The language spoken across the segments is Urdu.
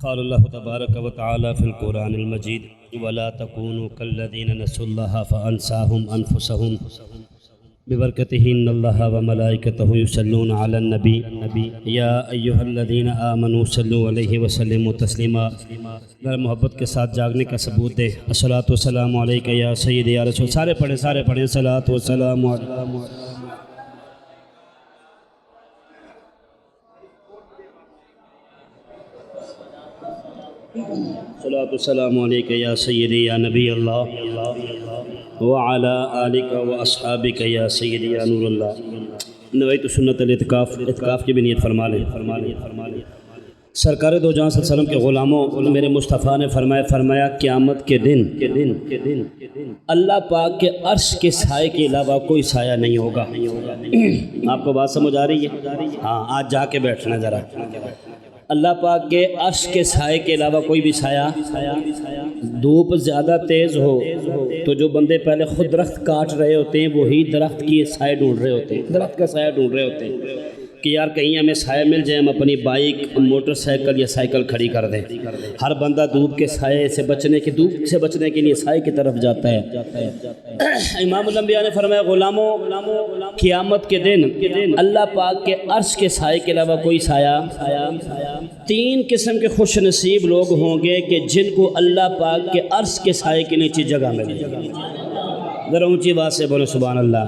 قال الله تبارك وتعالى في القرآن المجيد ولا تكونوا كالذين نسوا الله فأنساهم أنفسهم ببركته إن الله وملائكته يصلون على النبي يا أيها الذين آمنوا صلوا عليه وسلموا تسلیما۔ ذرا محبت کے ساتھ جاگنے کا ثبوت دے۔ الصلاۃ والسلام علیک یا سیدی یا رسول۔ سارے پڑھیں الصلاۃ والسلام علیک۔ الصلاۃ والسلام علیک یا سیدی یا نبی اللہ وعلی آلک و اصحابک یا سیدی یا نور اللہ۔ نویت سنت الاعتکاف کی بھی نیت فرما لیں۔ سرکار دو جہاں صلی اللہ علیہ وسلم کے غلاموں، میرے مصطفیٰ نے فرمایا قیامت کے دن اللہ پاک کے عرش کے سائے کے علاوہ کوئی سایہ نہیں ہوگا۔ آپ کو بات سمجھ آ رہی ہے؟ ہاں، آج جا کے بیٹھنا ذرا۔ اللہ پاک کے عرش کے سائے کے علاوہ کوئی بھی سایہ، دھوپ زیادہ تیز ہو تو جو بندے پہلے خود درخت کاٹ رہے ہوتے ہیں وہی درخت کی سایہ ڈھونڈ رہے ہوتے ہیں، درخت کا سایہ ڈھونڈ رہے ہوتے ہیں کہ یار کہیں ہمیں سایہ مل جائے، ہم اپنی بائک، موٹر سائیکل یا سائیکل کھڑی کر دیں۔ ہر بندہ دھوپ کے سائے سے بچنے کے لیے سائے کی طرف جاتا ہے۔ امام الانبیاء نے فرمایا غلاموں، قیامت کے دن اللہ پاک کے عرش کے سائے کے علاوہ کوئی سایہ، تین قسم کے خوش نصیب لوگ ہوں گے کہ جن کو اللہ پاک کے عرش کے سائے کے نیچے جگہ ملے گی۔ ذرا اونچی بات سے بولو سبحان اللہ۔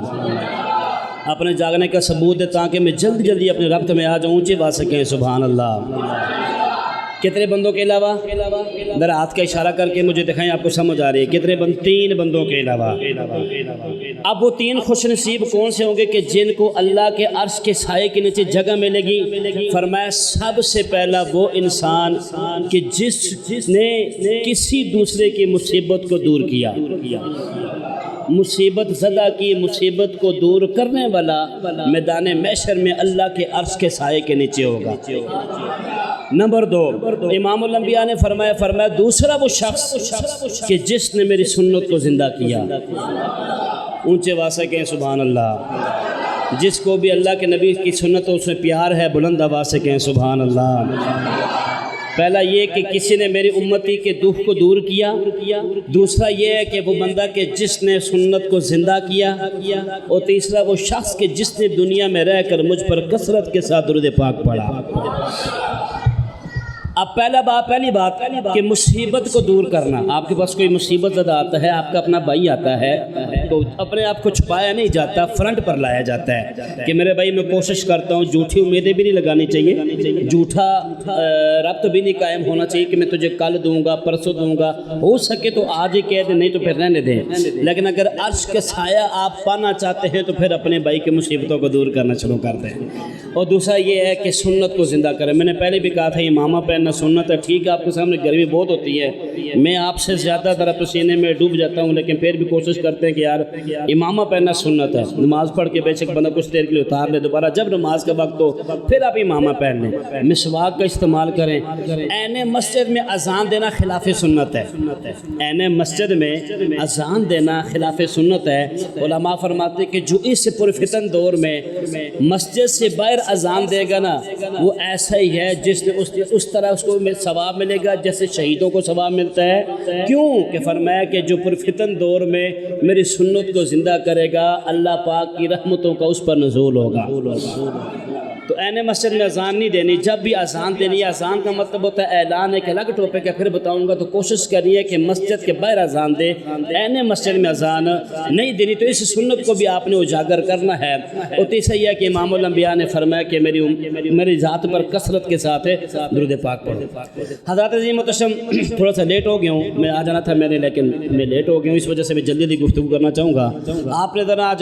اپنے جاگنے کا ثبوت دے تاکہ میں جلدی اپنے ربط میں آ جاؤں۔ اونچی بات سے کہیں سبحان اللہ۔ کتنے بندوں کے علاوہ؟ ذرا ہاتھ کا اشارہ کر کے مجھے دکھائیں، آپ کو سمجھ آ رہی ہے کتنے بند؟ تین بندوں کے علاوہ۔ اب وہ تین خوش نصیب کون سے ہوں گے کہ جن کو اللہ کے عرش کے سائے کے نیچے جگہ ملے گی؟ فرمایا سب سے پہلا وہ انسان کہ جس نے کسی دوسرے کی مصیبت کو دور کیا، مصیبت زدہ کی مصیبت کو دور کرنے والا میدان محشر میں اللہ کے عرش کے سائے کے نیچے ہوگا۔ نمبر دو، امام الانبیاء نے فرمایا دوسرا وہ شخص کہ جس نے میری سنت کو زندہ کیا۔ اونچے آواز کہیں سبحان اللہ۔ جس کو بھی اللہ کے نبی کی سنت اس میں پیار ہے، بلند آواز سے کہیں سبحان اللہ۔ پہلا یہ کہ کسی نے میری امتی کے دکھ کو دور کیا، دوسرا یہ ہے کہ وہ بندہ کہ جس نے سنت کو زندہ کیا، اور تیسرا وہ شخص کہ جس نے دنیا میں رہ کر مجھ پر کثرت کے ساتھ درود پاک پڑھا۔ اب پہلی بات کہ مصیبت کو دور کرنا۔ آپ کے پاس کوئی مصیبت زدہ آتا ہے، آپ کا اپنا بھائی آتا ہے تو اپنے آپ کو چھپایا نہیں جاتا، فرنٹ پر لایا جاتا ہے کہ میرے بھائی میں کوشش کرتا ہوں، جھوٹی امیدیں بھی نہیں لگانی چاہیے، جھوٹا ربط بھی نہیں قائم ہونا چاہیے کہ میں تجھے کل دوں گا، پرسوں دوں گا، ہو سکے تو آج ہی کہہ دیں، نہیں تو پھر رہنے دیں۔ لیکن اگر عرش کا سایہ آپ پانا چاہتے ہیں تو پھر اپنے بھائی کی مصیبتوں کو دور کرنا شروع کر دیں۔ اور دوسرا یہ ہے کہ سنت کو زندہ کریں۔ میں نے پہلے بھی کہا تھا امامہ پہننا سنت ہے، ٹھیک ہے آپ کے سامنے گرمی بہت ہوتی ہے، میں آپ سے زیادہ ذرا پسینے میں ڈوب جاتا ہوں، لیکن پھر بھی کوشش کرتے ہیں کہ یار امامہ پہننا سنت ہے۔ نماز پڑھ کے بے شک بندہ کچھ دیر کے لیے اتار لے، دوبارہ جب نماز کا وقت ہو پھر آپ امامہ پہن لیں۔ مسواک کا استعمال کریں۔ عین مسجد میں اذان دینا خلاف سنت ہے، عین مسجد میں اذان دینا خلاف سنت ہے۔ علماء فرماتے ہیں کہ جو اس پرفتن دور میں مسجد سے باہر اذان دے گا نا، وہ ایسا ہی ہے جس نے اس طرح اس کو ثواب ملے گا جیسے شہیدوں کو ثواب ملتا ہے۔ کیوں کہ فرمایا کہ جو پرفتن دور میں میری سنت کو زندہ کرے گا، اللہ پاک کی رحمتوں کا اس پر نزول ہوگا۔ تو عین مسجد میں اذان نہیں دینی، جب بھی اذان دینی ہے، اذان کا مطلب ہوتا ہے اعلان، ایک الگ ٹاپک ہے پھر بتاؤں گا، تو کوشش کریے کہ مسجد کے باہر اذان دے، عین مسجد میں اذان نہیں دینی۔ تو اس سنت کو بھی آپ نے اجاگر کرنا ہے۔ اور تیسرا یہ ہے کہ امام الانبیاء نے فرمایا کہ میری ذات پر کثرت کے ساتھ درود پاک پڑھو۔ حضرات عظیم محتشم، تھوڑا سا لیٹ ہو گیا ہوں، میں آ جانا تھا میں نے، لیکن میں لیٹ ہو گیا ہوں، اس وجہ سے میں جلدی گفتگو کرنا چاہوں گا۔ آپ نے ذرا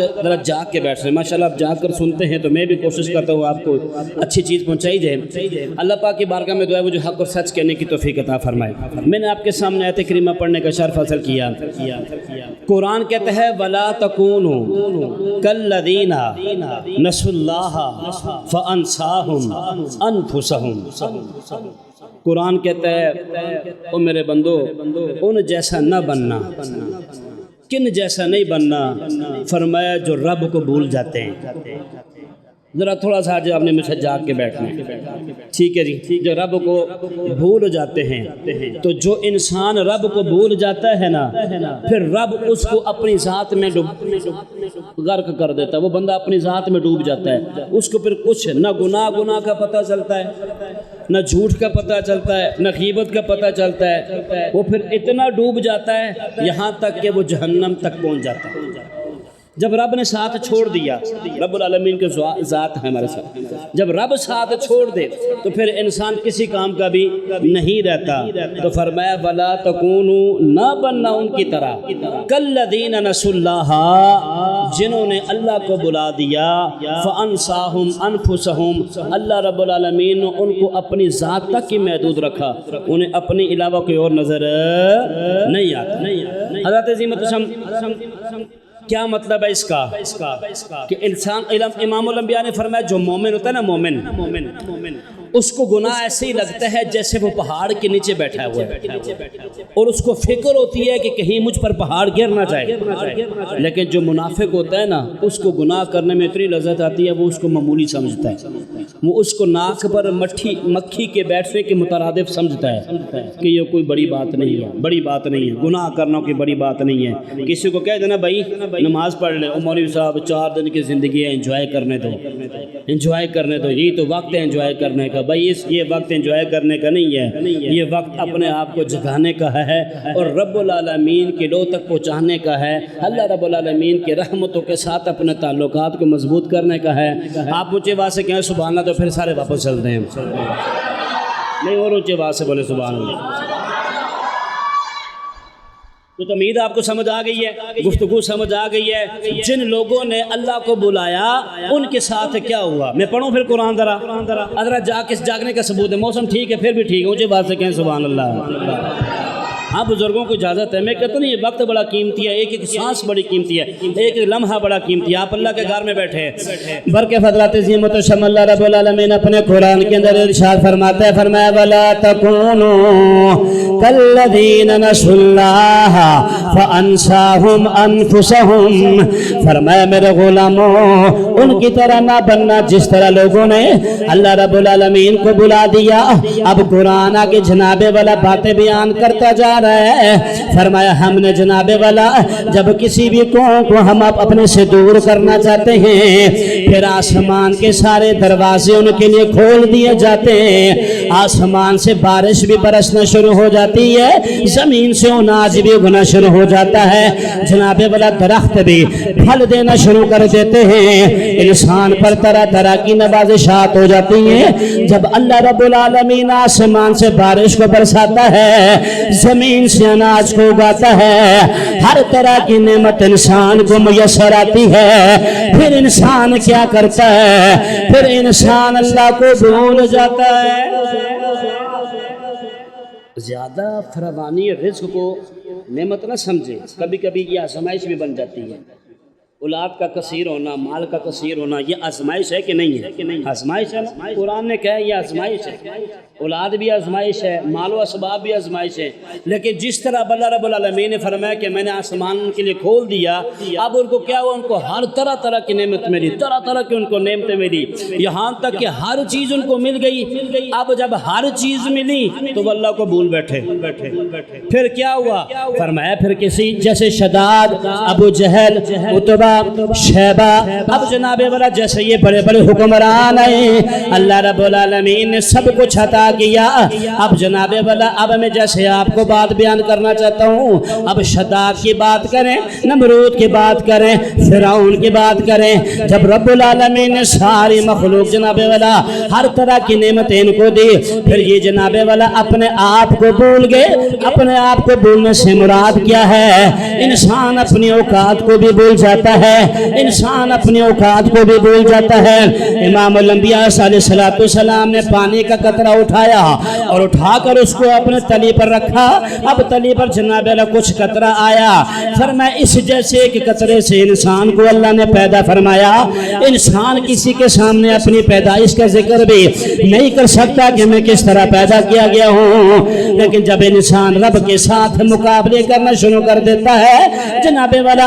جاگ کے بیٹھ رہے ہیں، ماشاء اللہ آپ جاگ کر سنتے ہیں، تو میں بھی کوشش کرتا ہوں آپ کو اچھی چیز پہنچائی جائے۔ اللہ پاک کی بارگاہ میں دعا ہے مجھے حق اور سچ کہنے کی توفیق عطا فرمائے۔ میں نے آپ کے سامنے آیت کریمہ پڑھنے کا شرف حاصل کیا۔ قرآن کہتا ہے وَلَا تَكُونُوا كَالَّذِينَ نَسُوا اللَّهَ فَأَنسَاهُمْ أَنفُسَهُمْ۔ قرآن کہتا ہے او میرے بندو ان جیسا نہ بننا، کن جیسا نہیں بننا، فرمایا جو رب کو بھول جاتے ہیں۔ ذرا تھوڑا سا آج آپ نے مجھے جاگ کے بیٹھنا ہے، ٹھیک ہے جی۔ جو رب کو بھول جاتے ہیں، تو جو انسان رب کو بھول جاتا ہے نا، پھر رب اس کو اپنی ذات میں غرق کر دیتا ہے، وہ بندہ اپنی ذات میں ڈوب جاتا ہے، اس کو پھر کچھ نہ گناہ کا پتہ چلتا ہے، نہ جھوٹ کا پتہ چلتا ہے، نہ غیبت کا پتہ چلتا ہے، وہ پھر اتنا ڈوب جاتا ہے یہاں تک کہ وہ جہنم تک پہنچ جاتا ہے۔ جب رب نے ساتھ چھوڑ دیا، رب العالمین کے ذات ہے ہمارے ساتھ، جب رب ساتھ چھوڑ دے تو پھر انسان کسی کام کا بھی نہیں رہتا۔ تو فرمایا وَلَا تَكُونُوا، نہ بننا ان کی طرح، كَالَّذِينَ نَسُوا اللَّهَ، جنہوں نے اللہ کو بلا دیا، فَأَنْسَاهُمْ أَنفُسَهُمْ، اللہ رب العالمین نے ان کو اپنی ذات تک ہی محدود رکھا، انہیں اپنے علاوہ کوئی اور نظر نہیں آتا۔ حضرت عظیمت کیا مطلب ہے اس کا کہ انسان، امام الانبیاء نے فرمایا جو مومن ہوتا ہے نا، مومن اس کو گناہ ایسے ہی لگتا ہے جیسے وہ پہاڑ کے نیچے بیٹھا ہوا ہے، اور اس کو فکر ہوتی ہے کہ کہیں مجھ پر پہاڑ گر نہ جائے۔ لیکن جو منافق ہوتا ہے نا، اس کو گناہ کرنے میں اتنی لذت آتی ہے، وہ اس کو معمولی سمجھتا ہے، وہ اس کو ناک پر مکھی کے بیٹھنے کے مترادف سمجھتا ہے کہ یہ کوئی بڑی بات نہیں ہے، بڑی بات نہیں ہے، گناہ کرنا کوئی بڑی بات نہیں ہے۔ کسی کو کہہ دینا بھائی نماز پڑھ لے، مولوی صاحب 4 دن کی زندگی ہے، انجوائے کرنے دو، انجوائے کرنے دو، یہی تو وقت ہے انجوائے کرنے کا۔ بھائی یہ وقت انجوائے کرنے کا نہیں ہے، یہ وقت اپنے آپ کو جگانے کا ہے اور رب العالمین کے لو تک پہنچانے کا ہے، اللہ رب العالمین کے رحمتوں کے ساتھ اپنے تعلقات کو مضبوط کرنے کا ہے۔ آپ اونچے آواز سے کہیں سبحان اللہ، تو پھر سارے واپس چلتے ہیں، نہیں اور اونچے آواز سے بولے سبحان اللہ۔ تو امید آپ کو سمجھ آ گئی ہے، گفتگو سمجھ آ گئی ہے۔ جن لوگوں نے اللہ کو بلایا ان کے ساتھ کیا ہوا؟ میں پڑھوں پھر قرآن ذرا جاگنے کا ثبوت ہے، موسم ٹھیک ہے پھر بھی ٹھیک ہے، مجھے بات سے کہیں سبحان اللہ۔ ہاں بزرگوں کو اجازت ہے، میں کہتا نہیں یہ وقت بڑا قیمتی ہے، ایک ایک سانس بڑی قیمتی ہے، ایک ایک لمحہ بڑا قیمتی ہے۔ آپ اللہ کے گھر میں بیٹھے ہیں، برکہ فضلات عظیمت و شم اللہ رب العالمین اپنے قرآن کے اندر ارشاد فرماتا ہے، فرمایا وَلَا تَكُونُوا كَالَّذِينَ نَسُوا اللَّهَ فَأَنْسَاهُمْ أَنفُسَهُمْ، فرمایا میرے غلاموں ان کی طرح نہ بننا جس طرح لوگوں نے اللہ رب العالمین کو بلا دیا۔ اب قرآن آگے جناب والا باتیں بیان کرتا جا رہا ہے، فرمایا ہم نے جناب والا جب کسی بھی قوم کو ہم اپنے سے دور کرنا چاہتے ہیں، پھر آسمان کے سارے دروازے ان کے لیے کھول دیے جاتے ہیں، آسمان سے بارش بھی برسنا شروع ہو جاتی ہے، زمین سے اناج بھی اگنا شروع ہو جاتا ہے، جناب والا درخت بھی پھل دینا شروع کر دیتے ہیں، انسان پر طرح طرح کی نوازشات ہو جاتی ہیں۔ جب اللہ رب العالمین آسمان سے بارش کو برساتا ہے، زمین سے اناج کو اگاتا ہے، ہر طرح کی نعمت انسان کو میسر آتی ہے، پھر انسان کیا کرتا ہے؟ پھر انسان اللہ کو بھول جاتا ہے۔ زیادہ فراوانی رزق کو نعمت نہ سمجھے، کبھی کبھی یہ آزمائش بھی بن جاتی ہے۔ اولاد کا کثیر ہونا، مال کا کثیر ہونا، یہ آزمائش ہے کہ نہیں ہے؟ آزمائش ہے نا، قرآن نے کہا ہے یہ آزمائش ہے، اولاد بھی آزمائش ہے، مال و اسباب بھی آزمائش ہے، لیکن جس طرح اللہ رب العالمین نے فرمایا کہ میں نے آسمان کے لیے کھول دیا، اب ان کو کیا ہوا؟ ان کو ہر طرح طرح کی نعمت ملی، طرح طرح کی ان کو نعمتیں ملی، یہاں تک کہ ہر چیز ان کو مل گئی۔ اب جب ہر چیز ملی تو وہ اللہ کو بھول بیٹھے، پھر کیا ہوا؟ فرمایا پھر کسی جیسے شداد، ابو جہل، عتبہ، شیبہ، اب جناب والا جیسے یہ بڑے بڑے حکمران آئے، اللہ رب العالمین نے سب کچھ عطا کیا۔ اب جناب والا اب میں جیسے آپ کو بات بیان کرنا چاہتا ہوں، اب شداد کی بات کریں، نمرود کی بات کریں، فرعون کی بات کریں، جب رب العالمین نے ساری مخلوق جناب والا ہر طرح کی نعمتیں ان کو دی، پھر یہ جناب والا اپنے آپ کو بھول گئے۔ اپنے آپ کو بھولنے سے مراد کیا ہے؟ انسان اپنی اوقات کو بھی بھول جاتا ہے، انسان اپنی اوقات کو بھی بھول جاتا ہے۔ امام الانبیاء علیہ السلام نے پانی کا قطرہ اٹھایا اور اٹھا کر اس کو اپنے تلی پر رکھا، اب تلی پر جناب اللہ کچھ قطرہ آیا، فرمایا اس جیسے ایک قطرے سے انسان کو اللہ نے پیدا فرمایا۔ انسان کسی کے سامنے اپنی پیدائش کا ذکر بھی نہیں کر سکتا کہ میں کس طرح پیدا کیا گیا ہوں، لیکن جب انسان رب کے ساتھ مقابلے کرنا شروع کر دیتا ہے، جناب والا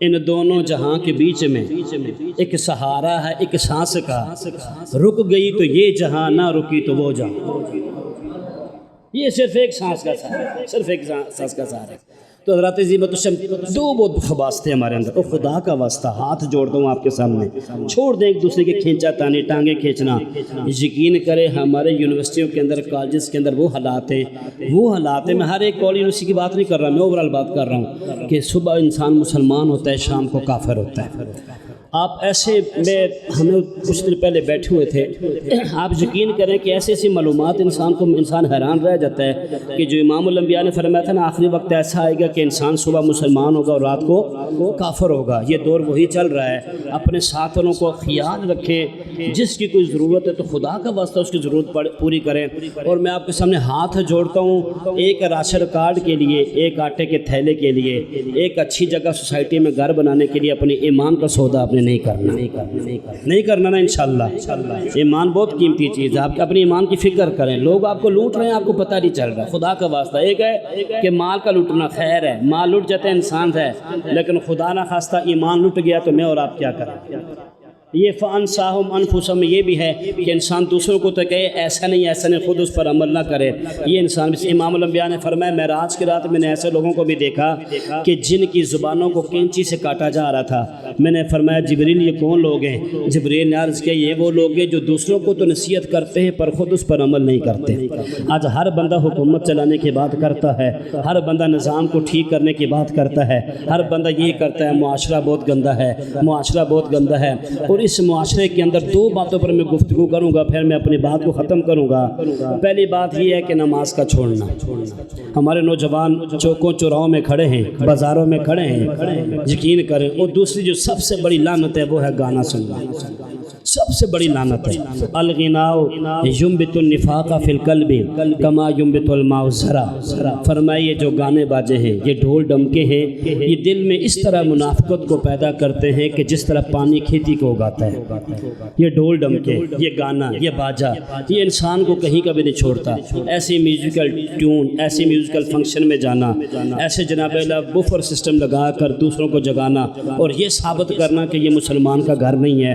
ان دونوں جہاں کے بیچ میں ایک سہارا ہے ایک سانس کا، رک گئی تو یہ جہاں، نہ رکی تو وہ جہاں۔ یہ صرف ایک سانس کا سہارا ہے، صرف ایک سانس کا سہارا ہے۔ تو حضرات عظیمت الشان دو بہت واسطے ہمارے اندر، اور خدا کا واسطہ ہاتھ جوڑتا ہوں آپ کے سامنے، چھوڑ دیں ایک دوسرے کے کھینچا تانی، ٹانگیں کھینچنا۔ یقین کریں ہمارے یونیورسٹیوں کے اندر، کالجز کے اندر وہ حالات ہیں، میں ہر ایک کالج یونیورسٹی کی بات نہیں کر رہا، میں اوورال بات کر رہا ہوں کہ صبح انسان مسلمان ہوتا ہے، شام کو کافر ہوتا ہے۔ آپ ایسے ہمیں کچھ دن پہلے بیٹھے ہوئے تھے، آپ یقین کریں کہ ایسی معلومات انسان حیران رہ جاتا ہے کہ جو امام الانبیاء نے فرمایا تھا نا، آخری وقت ایسا آئے گا کہ انسان صبح مسلمان ہوگا اور رات کو کافر ہوگا۔ یہ دور وہی چل رہا ہے۔ اپنے ساتھ والوں کو خیال رکھیں، جس کی کوئی ضرورت ہے تو خدا کا واسطہ اس کی ضرورت پوری کریں۔ اور میں آپ کے سامنے ہاتھ جوڑتا ہوں، ایک راشن کارڈ کے لیے، ایک آٹے کے تھیلے کے لیے، ایک اچھی جگہ سوسائٹی میں گھر بنانے کے لیے اپنے ایمان کا سودا آپ نہیں کرنا نا انشاءاللہ۔ ایمان بہت قیمتی چیز ہے، آپ اپنے ایمان کی فکر کریں۔ لوگ آپ کو لوٹ رہے ہیں، آپ کو پتہ نہیں چل رہا۔ خدا کا واسطہ ایک ہے کہ مال کا لوٹنا خیر ہے، مال لوٹ جاتے ہیں انسان ہے، لیکن خدا نہ خواستہ ایمان لوٹ گیا تو میں اور آپ کیا کریں؟ یہ فَأَنْسَاهُمْ أَنفُسَهُمْ میں یہ بھی ہے کہ انسان دوسروں کو تو کہے ایسا نہیں، خود اس پر عمل نہ کرے۔ یہ انسان امام الانبیاء نے فرمایا، معراج کی رات میں نے ایسے لوگوں کو بھی دیکھا کہ جن کی زبانوں کو کینچی سے کاٹا جا رہا تھا۔ میں نے فرمایا جبریل یہ کون لوگ ہیں؟ جبریل نے عرض کیا یہ وہ لوگ ہیں جو دوسروں کو تو نصیحت کرتے ہیں پر خود اس پر عمل نہیں کرتے۔ آج ہر بندہ حکومت چلانے کی بات کرتا ہے، ہر بندہ نظام کو ٹھیک کرنے کی بات کرتا ہے، ہر بندہ یہ کرتا ہے معاشرہ بہت گندہ ہے، معاشرہ بہت گندہ ہے۔ اور اس معاشرے کے اندر دو باتوں پر میں گفتگو کروں گا، پھر میں اپنی بات کو ختم کروں گا۔ پہلی بات یہ ہے کہ نماز کا چھوڑنا۔ ہمارے نوجوان چوکوں چوراہوں میں کھڑے ہیں، بازاروں میں کھڑے ہیں، یقین کریں۔ اور دوسری جو سب سے بڑی لعنت ہے وہ ہے گانا سننا، سب سے بڑی لعنت ہے۔ الغناء ينبت النفاق فی القلب کما ينبت الماء الزرع۔ فرمائیے جو گانے باجے ہیں، یہ ڈھول ڈمکے ہیں، یہ دل میں اس طرح منافقت کو پیدا کرتے ہیں کہ جس طرح پانی کھیتی کو اگاتا ہے۔ یہ ڈھول ڈمکے، یہ گانا، یہ باجا، یہ انسان کو کہیں کبھی نہیں چھوڑتا۔ ایسے میوزیکل ٹیون، ایسے میوزیکل فنکشن میں جانا، ایسے جناب اللہ بفر سسٹم لگا کر دوسروں کو جگانا اور یہ ثابت کرنا کہ یہ مسلمان کا گھر نہیں ہے۔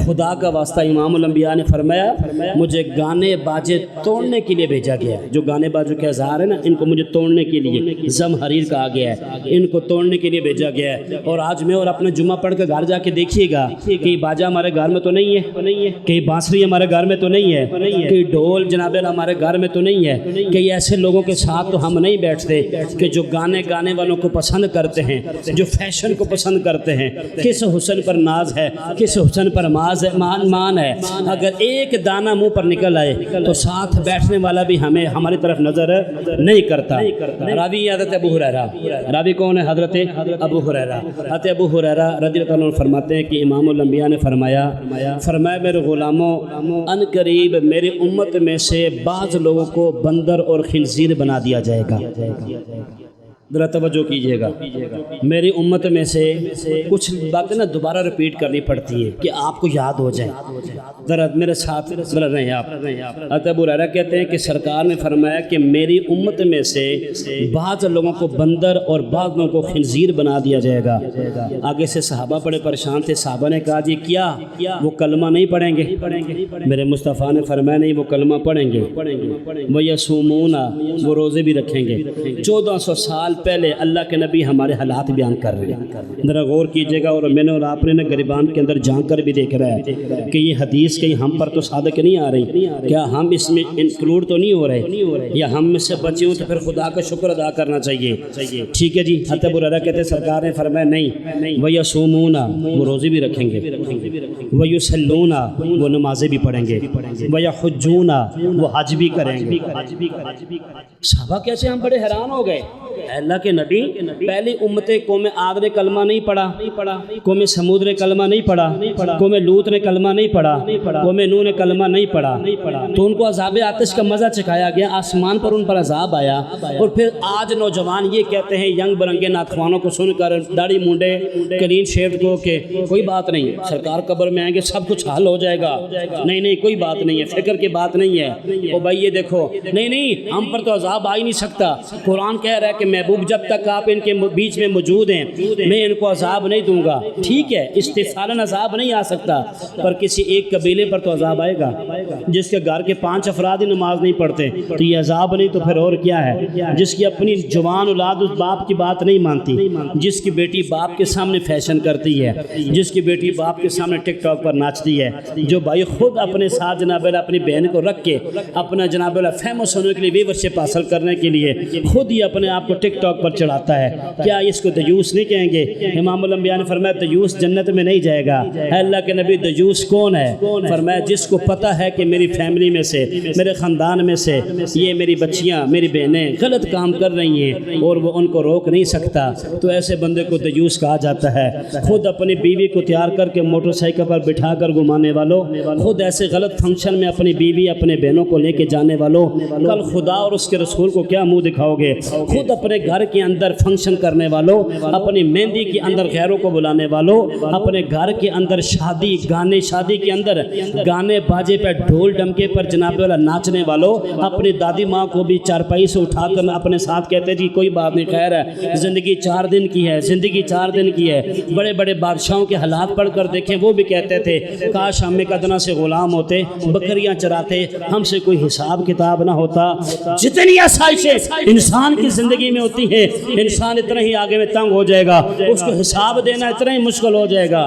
خدا کا واسطہ امام الانبیاء نے فرمایا مجھے گانے باجے توڑنے کے لیے بھیجا گیا ہے۔ جو گانے باجوں کے اظہار ہیں نا، ان کو مجھے توڑنے کے لیے زمہریر کہا گیا ہے، ان کو توڑنے کے لیے بھیجا گیا ہے۔ اور آج میں اور اپنا جمعہ پڑھ کے گھر جا کے دیکھیے گا کہ باجا ہمارے گھر میں تو نہیں ہے، کئی بانسری ہمارے گھر میں تو نہیں ہے، کئی ڈھول جناب ہمارے گھر میں تو نہیں ہے، کئی ایسے لوگوں کے ساتھ تو ہم نہیں بیٹھتے کہ جو گانے گانے والوں کو پسند کرتے ہیں، جو فیشن کو پسند کرتے ہیں۔ کس حسن پر ناز ہے، کس حسن پر مان ہے۔ اگر ایک دانہ منہ پر نکل آئے تو ساتھ بیٹھنے والا بھی ہماری طرف نظر نہیں کرتا۔ راوی حضرت ابو ہریرہ، راوی کون ہے؟ حضرت ابو ہریرہ۔ حضرت ابو ہریرہ رضی اللہ عنہ فرماتے ہیں کہ امام الانبیاء نے فرمایا میرے غلاموں ان قریب میری امت میں سے بعض لوگوں کو بندر اور خنزیر بنا دیا جائے گا۔ ذرا توجہ کیجئے گا، میری امت میں سے کچھ باتیں نا دوبارہ ریپیٹ کرنی پڑتی ہیں کہ آپ کو یاد ہو جائیں۔ ذرا میرے ساتھ ذرا رہیں آپ۔ حضرت ابو ہریرہ کہتے ہیں کہ سرکار نے فرمایا کہ میری امت میں سے بعض لوگوں کو بندر اور بعض لوگوں کو خنزیر بنا دیا جائے گا۔ آگے سے صحابہ بڑے پریشان تھے، صحابہ نے کہا جی کیا وہ کلمہ نہیں پڑھیں گے؟ میرے مصطفیٰ نے فرمایا نہیں، وہ کلمہ پڑھیں گے، وَيَصُومُونَ وہ روزے بھی رکھیں گے۔ 1400 سال پہلے اللہ کے نبی ہمارے حالات بیان کر رہے ہیں، ذرا غور کیجئے گا۔ اور میں نے اور آپ نے گریبان کے اندر جھانک کر بھی دیکھ رہا ہے کہ یہ حدیث کہیں ہم پر تو صادق نہیں آ رہی، کیا ہم اس میں انکلوڈ تو نہیں ہو رہے، یا ہم میں سے بچے ہوں تو پھر خدا کا شکر ادا کرنا چاہیے۔ ٹھیک ہے جی۔ حضرت ابو ہریرہ کہتے ہیں سرکار نے فرمایا نہیں، وَيَصُومُونَ وہ روزے بھی رکھیں گے، وَيُصَلُّونَ وہ نمازیں بھی پڑھیں گے، وَيَحُجُّونَ وہ حج بھی کریں گے۔ صحابہ کیسے ہم بڑے حیران ہو گئے، اللہ کے نبی پہلی امت قوم عاد نے کلمہ نہیں پڑھا، قوم سمود نے کلمہ نہیں پڑھا، قوم لوط نے کلمہ نہیں پڑھا، قوم نوح نے کلمہ نہیں پڑھا، تو ان کو عذاب آتش کا مزہ چکھایا گیا، آسمان پر ان پر عذاب آیا۔ اور پھر آج نوجوان یہ کہتے ہیں ینگ برنگے ناتخوانوں کو سن کر، داڑھی مونڈے کلین شیو کو، کہ کوئی بات نہیں، سرکار قبر میں آئیں گے سب کچھ حل ہو جائے گا۔ نہیں کوئی بات نہیں ہے، فکر کی بات نہیں ہے۔ او بھائی یہ دیکھو، نہیں ہم پر تو عذاب آ ہی نہیں سکتا۔ قرآن کہہ رہا ہے کہ محبوب جب تک آپ ان کے بیچ میں موجود ہیں میں ان کو عذاب نہیں دوں گا. ٹھیک ہے استفصالاً عذاب نہیں آ سکتا پر کسی ایک قبیلے پر تو عذاب آئے گا. جس کے گھر کے 5 افراد ہی نماز نہیں پڑھتے تو یہ عذاب نہیں تو پھر اور کیا ہے. جس کی اپنی جوان اولاد اس باپ کی بات نہیں مانتی, جس کی بیٹی باپ کے سامنے فیشن کرتی ہے, جس کی بیٹی باپ کے سامنے ٹک ٹاک پر ناچتی ہے, جو بھائی خود اپنے ساتھ جناب اللہ اپنی بہن کو رکھ کے اپنا جناب اللہ فیمس ہونے کے لیے ویورشپ حاصل کرنے کے لیے خود ہی اپنے آپ کو ٹک ٹاک پر چڑھاتا ہے, کیا اس کو دیوس نہیں کہیں گے؟ امام الانبیاء نے فرمایا دیوس جنت میں نہیں جائے گا. اللہ کے نبی دیوس کون ہے؟ فرمایا جس کو پتہ ہے کہ میری فیملی میں سے میرے خاندان میں سے یہ میری بچیاں میری بہنیں غلط کام کر رہی ہیں اور وہ ان کو روک نہیں سکتا تو ایسے بندے کو دیوس کہا جاتا ہے. خود اپنی بیوی کو تیار کر کے موٹر سائیکل پر بٹھا کر گھمانے والوں, خود ایسے غلط فنکشن میں اپنی بیوی اپنے بہنوں کو لے کے جانے والوں, کل خدا اور اس کے رسول کو کیا منہ دکھاؤ گے؟ خود اپنے گھر کے اندر فنکشن کرنے والوں, اپنی مہندی کے اندر غیروں کو بلانے والوں, اپنے گھر کے اندر شادی کے اندر گانے باجے پر ڈھول ڈمکے پر جناب والا ناچنے والوں, اپنی دادی ماں کو بھی چارپائی سے اٹھا کر اپنے ساتھ کہتے جی کوئی بات نہیں خیر ہے زندگی 4 دن کی ہے, زندگی 4 دن کی ہے. بڑے بڑے بادشاہوں کے حالات پڑھ کر دیکھیں وہ بھی کہتے تھے کاش ہم ایک ادنا سے غلام ہوتے, بکریاں چراتے, ہم سے کوئی حساب کتاب نہ ہوتا. جتنی آسائشیں انسان کی زندگی میں ہوتی ہیں انسان اتنا ہی آگے میں تنگ ہو جائے گا, اس کو حساب دینا اتنا ہی مشکل ہو جائے گا.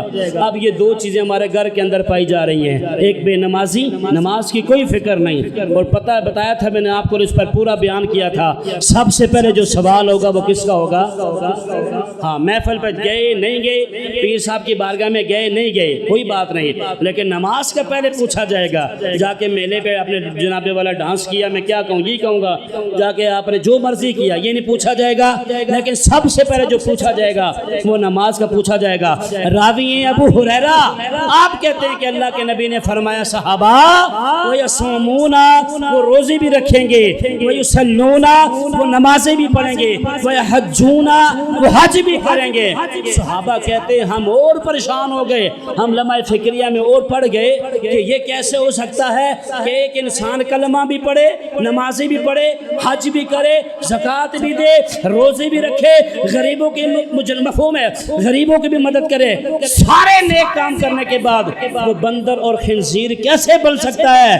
اب یہ 2 چیزیں ہمارے گھر کے اندر پائی جا رہی ہیں, ایک بے نمازی, نماز کی کوئی فکر نہیں, اور بتایا تھا میں نے آپ کو اس پر پورا بیان کیا تھا. سب سے پہلے جو سوال ہوگا وہ کس کا ہوگا؟ ہاں محفل پہ گئے نہیں گئے, پیر صاحب کی بارگاہ میں گئے نہیں گئے کوئی بات نہیں, لیکن نماز کا پہلے پوچھا جائے گا. جا کے میلے پہ اپنے جناب والا ڈانس کیا میں کیا کہوں, یہ کہوں گا جا کے آپ نے جو مرضی کیا یہ نہیں پوچھا جائے گا, لیکن سب سے پہلے جو پوچھا جائے گا وہ نماز کا پوچھا جائے گا. راوی ہیں ابو ہریرہ, آپ کہتے ہیں کہ اللہ کے نبی نے فرمایا صحابہ وَيَصُومُونَ وہ روزے بھی رکھیں گے, وَيُصَلُّونَ وہ نمازیں بھی پڑھیں گے, وَيَحَجُّونَ وہ حج بھی کریں گے. صحابہ کہتے ہیں ہم اور پریشان ہو گئے, ہم لمحہ فکریہ میں اور پڑھ گئے کہ یہ کیسے ہو سکتا ہے کہ ایک انسان کلمہ بھی پڑھے, نمازیں بھی پڑھے, حج بھی کرے, زکوٰۃ بھی دے, روزے بھی رکھے, غریبوں کی مفہوم ہے غریبوں کی بھی مدد کرے, سارے نیک کام کرنے کے بعد وہ بندر اور خنزیر کیسے بن سکتا ہے؟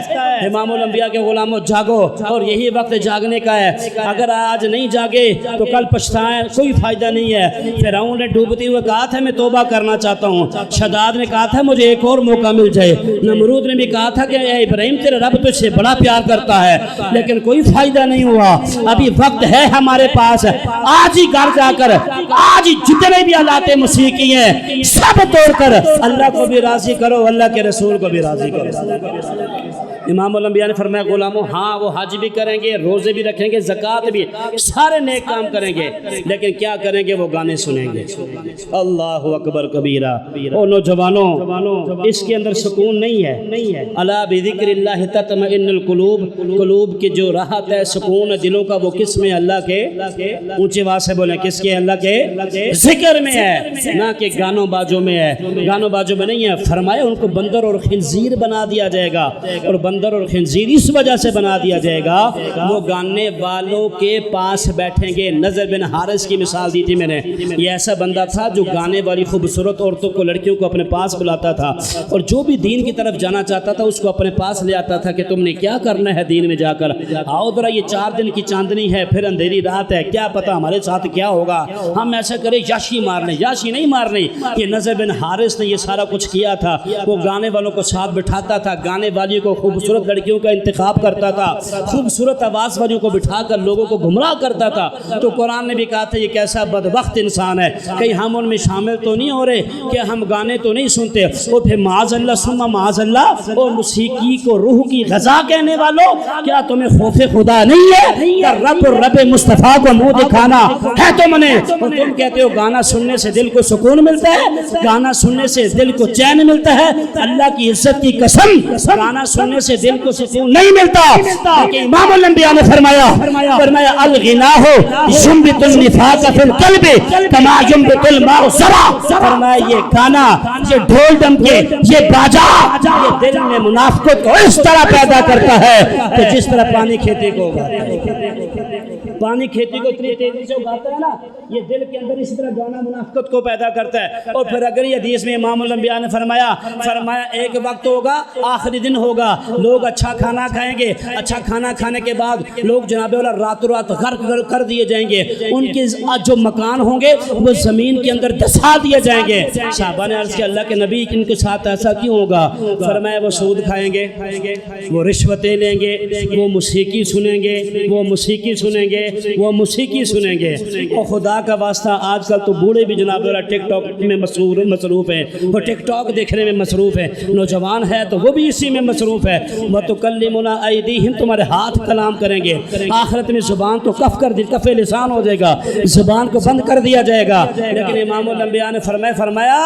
امام الانبیاء کے غلاموں جاگو, اور یہی وقت جاگنے کا ہے. اگر آج نہیں جاگے تو کل پچھتائیں, کوئی فائدہ نہیں ہے. فرعون نے ڈوبتے ہوئے کہا تھا میں توبہ کرنا چاہتا ہوں, شداد نے کہا تھا مجھے ایک اور موقع مل جائے, نمرود نے بھی کہا تھا کہ اے ابراہیم تیرے رب تجھ سے بڑا پیار کرتا ہے, لیکن کوئی فائدہ نہیں ہوا. ابھی وقت ہے ہمارے پاس, آج ہی گھر جا کر آج ہی جتنے بھی آلات موسیقی ہیں سب توڑ کر اللہ کو بھی راضی کرو, اللہ کے رسول کو بھی راضی کرو. امام الانبیاء نے فرمایا غلاموں ہاں وہ حج بھی کریں گے, روزے بھی رکھیں گے, زکوٰۃ بھی, سارے نیک کام کریں گے, لیکن کیا کریں گے؟ وہ گانے سنیں گے. اللہ اکبر کبیرہ. او نوجوانوں اس کے اندر سکون نہیں ہے. الا بذکر اللہ تطمئن القلوب, قلوب کی جو راحت ہے سکون ہے دلوں کا وہ کس میں؟ اللہ کے, اونچی آواز سے بولیں کس کے؟ اللہ کے ذکر میں ہے, نہ کہ گانوں باجوں میں ہے. گانوں باجوں میں نہیں ہے. فرمایا ان کو بندر اور خنزیر بنا دیا جائے گا, اور بندر اور خنزیر اس وجہ سے بنا دیا جائے گا وہ گانے والوں کے پاس بیٹھیں گے. نضر بن حارث کی مثال دی تھی میں نے, یہ ایسا بندہ تھا جو گانے والی خوبصورت عورتوں کو لڑکیوں کو اپنے پاس بلاتا تھا, اور جو بھی دین کی طرف جانا چاہتا تھا اس کو اپنے پاس لے آتا تھا کہ تم نے کیا کرنا ہے دین میں جا کر, آؤ ذرا یہ 4 دن کی چاندنی ہے پھر اندھیری رات ہے, کیا پتا ہمارے ساتھ کیا ہوگا, ہم ایسا کریں یاشی مار لیں. یاشی نہیں مارنی. یہ نضر بن حارث نے یہ سارا کچھ کیا تھا. وہ گانے والوں کو ساتھ بٹھاتا تھا, گانے والی کو خوبصورت لڑکیوں کا انتخاب کرتا تھا, خوبصورت آواز والیوں کو بٹھا کر لوگوں کو گمراہ کرتا تھا. تو قرآن نے بھی کہا تھا یہ کیسا بدبخت انسان ہے, کہیں ہم ان میں شامل تو نہیں ہو رہے کہ ہم گانے تو نہیں سنتے. اور پھر معاذ اللہ ثم معاذ اللہ, اور موسیقی کو روح کی غذا کہنے والوں کیا تمہیں خوف خدا نہیں ہے کہ رب اور رب مصطفیٰ کو منہ دکھانا ہے تم نے؟ اور تم کہتے ہو گانا سننے سے دل کو سکون ملتا ہے, گانا سننے سے دل کو چین ملتا ہے. اللہ کی عزت کی قسم گانا سننے سے دل کو سکون نہیں ملتا. کہ امام الانبیاء نے فرمایا الغناء ينبت النفاق في القلب كما ينبت الماء الزرع. فرمایا یہ گانا, یہ ڈھول ڈمکے, یہ باجا یہ دل میں منافقت کو اس طرح پیدا کرتا ہے کہ جس طرح پانی کھیتی کو. پانی کھیتی کو اتنی تیزی سے اگاتا ہے نا، یہ دل کے اندر اسی طرح گانا منافقت کو پیدا کرتا ہے۔ اور پھر اگر یہ حدیث میں امام الانبیاء نے فرمایا ایک وقت ہوگا، آخری دن ہوگا، لوگ اچھا کھانا کھائیں گے، اچھا کھانا کھانے کے بعد لوگ جناب والا راتوں رات غرق کر دیے جائیں گے، ان کے جو مکان ہوں گے وہ زمین کے اندر دسا دیے جائیں گے۔ صحابہ نے عرض کیا اللہ کے نبی ان کے ساتھ ایسا کیوں ہوگا؟ فرمایا وہ سود کھائیں گے، وہ رشوتیں لیں گے، وہ موسیقی سنیں گے، وہ موسیقی سنیں گے، وہ موسیقی سنیں گے۔ اور خدا کا واسطہ آج کل تو بوڑھے بھی جناب والا ٹک ٹاک میں مصروف ہیں، وہ ٹک ٹاک دیکھنے میں مصروف ہیں، نوجوان ہے تو وہ بھی اسی میں مصروف ہے۔ وَتُكَلِّمُنَا أَيْدِيهِمْ تمہارے ہاتھ کلام کریں گے، آخرت میں زبان تو کف لسان ہو جائے گا، زبان کو بند کر دیا جائے گا۔ لیکن امام الانبیاء نے فرمایا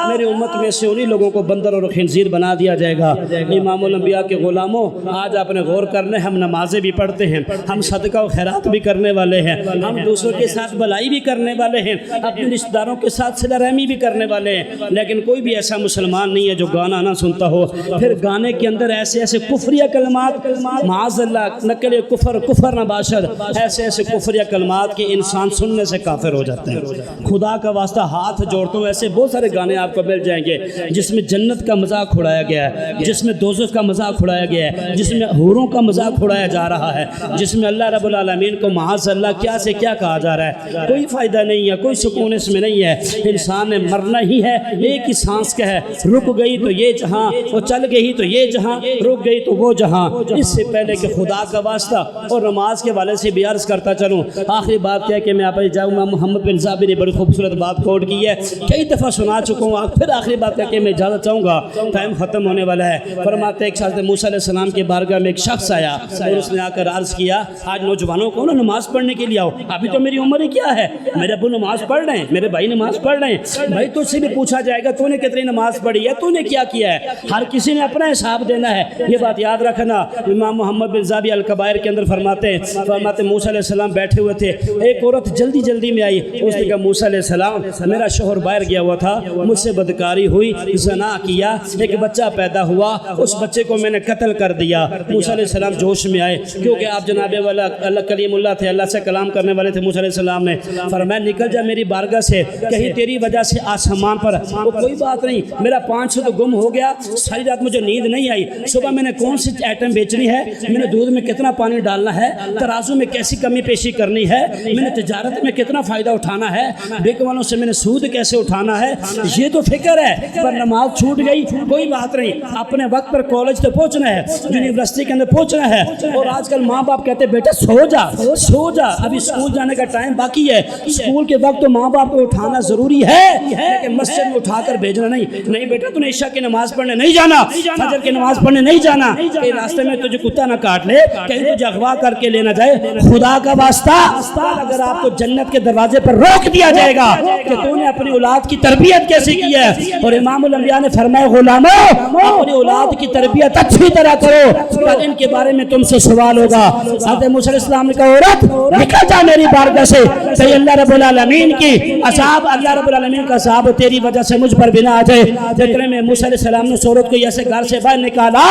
میری امت میں سے انہی لوگوں کو بندر اور خنزیر بنا دیا جائے گا۔ امام الانبیاء کے غلاموں، آج آپ نے غور کرنا ہے، ہم نمازیں بھی پڑھتے ہیں، ہم صدقہ و خیرات بھی کرنے والے ہیں، ہم دوسروں کے ساتھ بھلائی بھی کرنے والے ہیں، اپنے رشتہ داروں کے ساتھ صلہ رحمی بھی کرنے والے ہیں، لیکن کوئی بھی ایسا مسلمان نہیں ہے جو گانا نہ سنتا ہو۔ پھر گانے کے اندر ایسے کفریہ کلمات، معاذ اللہ نقل کفر نباشد، ایسے کفریہ کلمات کے انسان سننے سے کافر ہو جاتے ہیں۔ خدا کا واسطہ ہاتھ جوڑتا ہوں، ایسے بہت سارے گانے آپ کو مل جائیں گے جس میں جنت کا مذاق اڑایا گیا ہے، جس میں دوزخ کا مذاق اڑایا گیا ہے، جس میں حوروں کا مذاق اڑایا جا رہا ہے، جس میں اللہ رب العالمین کو معاذ اللہ کیا سے کیا کہا جا رہا ہے۔ کوئی فائدہ نہیں ہے، کوئی سکون اس میں نہیں ہے۔ انسان نے مرنا ہی ہے، ایک ہی سانس کا ہے، رک گئی تو یہ جہاں، وہ چل گئی تو یہ جہاں، رک گئی تو وہ جہاں۔ اس سے پہلے کہ خدا کا واسطہ اور نماز کے والے سے بھی عرض کرتا چلوں، آخری بات کیا کہ میں آپ جاؤں، محمد بن صابر نے بڑی خوبصورت بات کوٹ کی ہے، کئی دفعہ سنا چکا ہوں، پھر آخری بات کیا کہ میں اجازت چاہوں گا، ٹائم ختم ہونے والا ہے۔ فرماتے ایک حضرت موسیٰ علیہ السلام کے بارگاہ میں ایک شخص آیا اور اس نے آ کر عرض کیا آج نوجوانوں کو نماز پڑھنے کے لیے آؤ، ابھی تو میری عمر ہی کیا ہے، میرے ابو نماز پڑھ رہے ہیں، میرے بھائی نماز پڑھ رہے ہیں، بھائی تجھ سے بھی پوچھا جائے گا تو نے کتنی نماز پڑھی ہے، تو نے کیا کیا ہے، ہر کسی نے اپنا حساب دینا ہے، یہ بات یاد رکھنا۔ امام محمد بن زابی الکبائر کے اندر فرماتے موسیٰ علیہ السلام بیٹھے ہوئے تھے، ایک عورت جلدی میں آئی، اس نے کہا موسیٰ علیہ السلام میرا شوہر باہر گیا ہوا تھا، مجھ سے بدکاری ہوئی، زنا کیا، ایک بچہ پیدا ہوا، اس بچے کو میں نے قتل کر دیا۔ موسیٰ علیہ السلام جوش میں آئے کیونکہ آپ جناب والا اللہ کلیم اللہ تھے، اللہ سے کلام کرنے والے تھے۔ موسیٰ علیہ السلام نے فرمایا نکل جا میری بارگاہ سے، کہیں تیری وجہ سے آسمان پر وہ کوئی بات نہیں، میرا 500 تو گم ہو گیا، ساری رات مجھے نیند نہیں آئی، صبح میں نے کون سی آئٹم بیچنی ہے، میں نے دودھ میں کتنا پانی ڈالنا ہے، ترازو میں کیسی کمی پیشی کرنی ہے، میں نے تجارت میں کتنا فائدہ اٹھانا ہے، بیک والوں سے میں نے سود کیسے اٹھانا ہے، یہ تو فکر ہے۔ پر نماز چھوٹ گئی کوئی بات نہیں، اپنے وقت پر کالج تو پہنچنا ہے، یونیورسٹی کے اندر پہنچنا ہے۔ اور آج کل ماں باپ کہتے بیٹا سو جا، ابھی اسکول جانے کا ٹائم باقی ہے، اسکول کے وقت تو ماں باپ کو اٹھانا ضروری ہے، لیکن مسجد میں اٹھا کر بھیجنا نہیں بیٹا تو نے عشاء کی نماز پڑھنے نہیں جانا، فجر کی نماز پڑھنے نہیں جانا، کہ راستے میں تجھے کتا نہ کاٹ لے، کہیں تجھے اغوا کر کے لینا جائے۔ خدا کا واسطہ اگر آپ کو جنت کے دروازے پر روک دیا جائے گا کہ تو نے اپنی اولاد کی تربیت کیسے کی ہے، اور امام الانبیاء نے فرمایا غلاموں اپنی اولاد کی تربیت اچھی طرح کرو، ان کے بارے میں تم سے سوال ہوگا۔ حضرت موسیٰ علیہ السلام نے کہا عورت نکل جا میری بارگاہ سے، کہ اللہ رب العالمین کی عذاب، اللہ رب العالمین کا عذاب تیری وجہ سے مجھ پر بنا آ جائے۔ اتنے میں موسیٰ علیہ السلام نے اس عورت کو ایسے گھر سے باہر نکالا،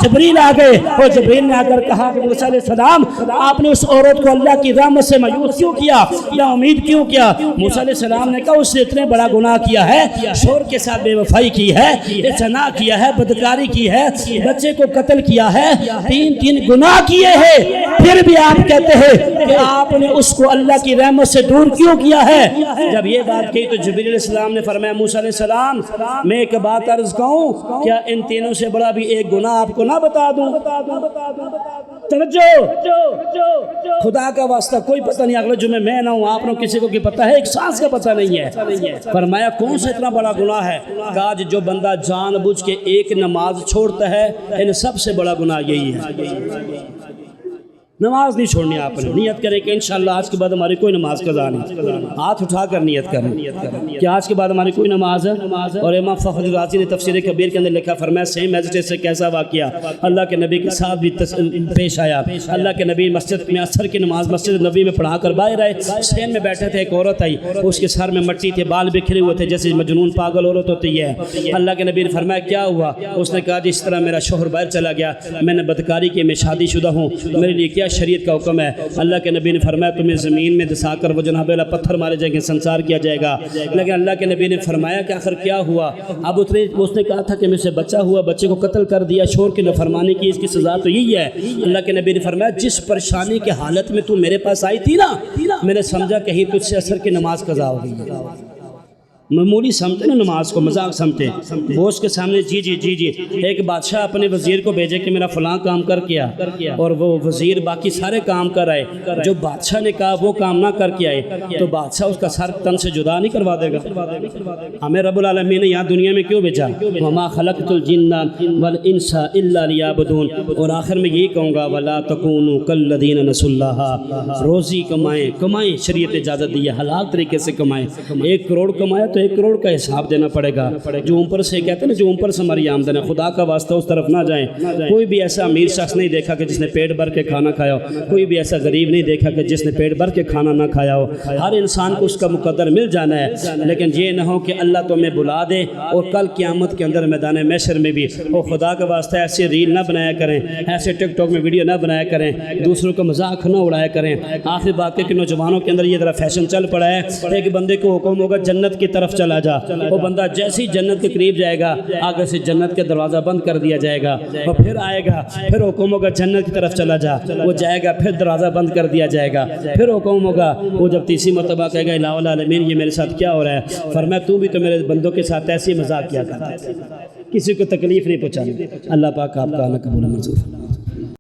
جبریل آ گئے اور جبریل نے آ کر کہا کہ موسیٰ علیہ السلام آپ نے اس عورت کو اللہ کی رحمت سے مایوس کیوں کیا یا امید کیوں کیا؟ موسیٰ علیہ السلام نے کہا اس نے اتنے بڑا گناہ کیا ہے، شوہر کے ساتھ بے وفائی کی ہے، زنا کیا ہے، بدکاری کی ہے، بچے کو قتل کیا ہے، تین گناہ کیے ہیں، پھر بھی آپ کہتے ہیں کہ آپ نے اس کو اللہ کی رحمت سے دور کیوں کیا ہے؟ جب یہ بات کہی تو جبریل علیہ السلام نے فرمایا موسیٰ علیہ السلام میں ایک بات عرض کہوں، کیا ان تینوں سے بڑا بھی ایک گناہ آپ کو نہ بتا دوں؟ توجہ، خدا کا واسطہ کوئی پتہ نہیں، اگلے جمعے میں نہ ہوں، آپ نے کسی کو کی پتہ ہے، ایک سانس کا پتہ نہیں ہے۔ فرمایا کون سا اتنا بڑا گناہ ہے؟ کہا جو بندہ جان بوجھ کے ایک نماز چھوڑتا ہے، ان سب سے بڑا گناہ یہی ہے۔ نماز نہیں چھوڑنی، آپ نے نیت کریں کہ انشاءاللہ آج کے بعد ہماری کوئی نماز قضا نہیں، ہاتھ اٹھا کر نیت کریں کہ آج کے بعد ہماری کوئی نماز ہے۔ اور امام فخر رازی نے تفسیر کبیر کے اندر لکھا، فرمایا سیم ایز اٹ از سے کیسا واقعہ اللہ کے نبی کے ساتھ بھی پیش آیا۔ اللہ کے نبی مسجد میں عصر کی نماز مسجد نبی میں پڑھا کر باہر آئے، سین میں بیٹھے تھے، ایک عورت آئی، اس کے سر میں مٹی تھے، بال بکھرے ہوئے تھے جیسے مجنون پاگل عورت ہوتی ہے۔ اللہ کے نبی نے فرمایا کیا ہوا؟ اس نے کہا جس طرح میرا شوہر باہر چلا گیا، میں نے بدکاری کی، میں شادی شدہ ہوں، میرے لیے کیا کیا شریعت کا حکم ہے. اللہ کے نبی نے فرمایا تمہیں زمین میں دسا کر وہ جناب والا پتھر مارے جائیں گے, سنسار کیا جائے گا. لیکن اللہ کے نبی نے فرمایا کہ آخر کیا ہوا؟ اب اس نے کہا تھا کہ مجھ سے بچہ ہوا, بچے کو قتل کر دیا, شور کی نافرمانی کی, اس کی سزا تو یہی ہے. اللہ کے نبی نے فرمایا جس پریشانی کے حالت میں تو میرے پاس آئی تھی نا, میں نے سمجھا کہیں تجھ سے عصر کی نماز قضا ہو گئی ہے. معمولی سمجھتے نا نماز کو, مذاق سمجھتے. بوس کے سامنے جی جی جی جی. ایک بادشاہ اپنے وزیر کو بھیجے کہ میرا فلاں کام کر کیا, اور وہ وزیر باقی سارے کام کر آئے. جو بادشاہ نے کہا وہ کام نہ کر کے آئے تو بادشاہ اس کا سر تن سے جدا نہیں کروا دے گا؟ ہمیں رب العالمین نے یہاں دنیا میں کیوں بھیجا؟ وما خلقت الجن والانس الا لیعبدون. اور آخر میں یہی کہوں گا ولا تکونوا کالذین نسوا اللہ. روزی کمائیں, شریعت اجازت دی ہے, حلال طریقے سے کمائیں. 1 کروڑ کمایا تو 1 کروڑ کا حساب دینا پڑے گا. جو اوپر سے کہتے ہیں نا, جو اوپر سے ہماری آمدن ہے, خدا کا واسطہ اس طرف نہ جائیں. کوئی بھی ایسا امیر شخص نہیں دیکھا کہ جس نے پیٹ بھر کے کھانا کھایا ہو, کوئی بھی ایسا غریب نہیں دیکھا کہ جس نے پیٹ بھر کے کھانا نہ کھایا ہو. ہر انسان کو اس کا مقدر مل جانا ہے. لیکن یہ نہ ہو کہ اللہ تمہیں بلا دے اور کل قیامت کے اندر میدان محشر میں بھی وہ خدا کا واسطہ ایسے ریل نہ بنایا کریں, ایسے ٹک ٹاک میں ویڈیو نہ بنایا کریں, دوسروں کا مذاق نہ اڑایا کریں. آخر بات ہے کہ نوجوانوں کے اندر یہ ذرا فیشن چل پڑا ہے. ایک بندے کو حکم ہوگا جنت کی طرف چلا جا, وہ بندہ جیسے ہی جنت کے قریب جائے گا آگے سے جنت کے دروازہ بند کر دیا جائے گا. وہ پھر آئے گا, پھر حکم ہوگا جنت کی طرف چلا جا, وہ جائے گا, پھر دروازہ بند کر دیا جائے گا. پھر حکم ہوگا, وہ جب تیسری مرتبہ کہے گا الہ العالمین یہ میرے ساتھ کیا ہو رہا ہے؟ فرمایا تو بھی تو میرے بندوں کے ساتھ ایسی مذاق کیا کرتا ہے, کسی کو تکلیف نہیں پہنچانی. اللہ پاک آپ کا آنا قبول منظور.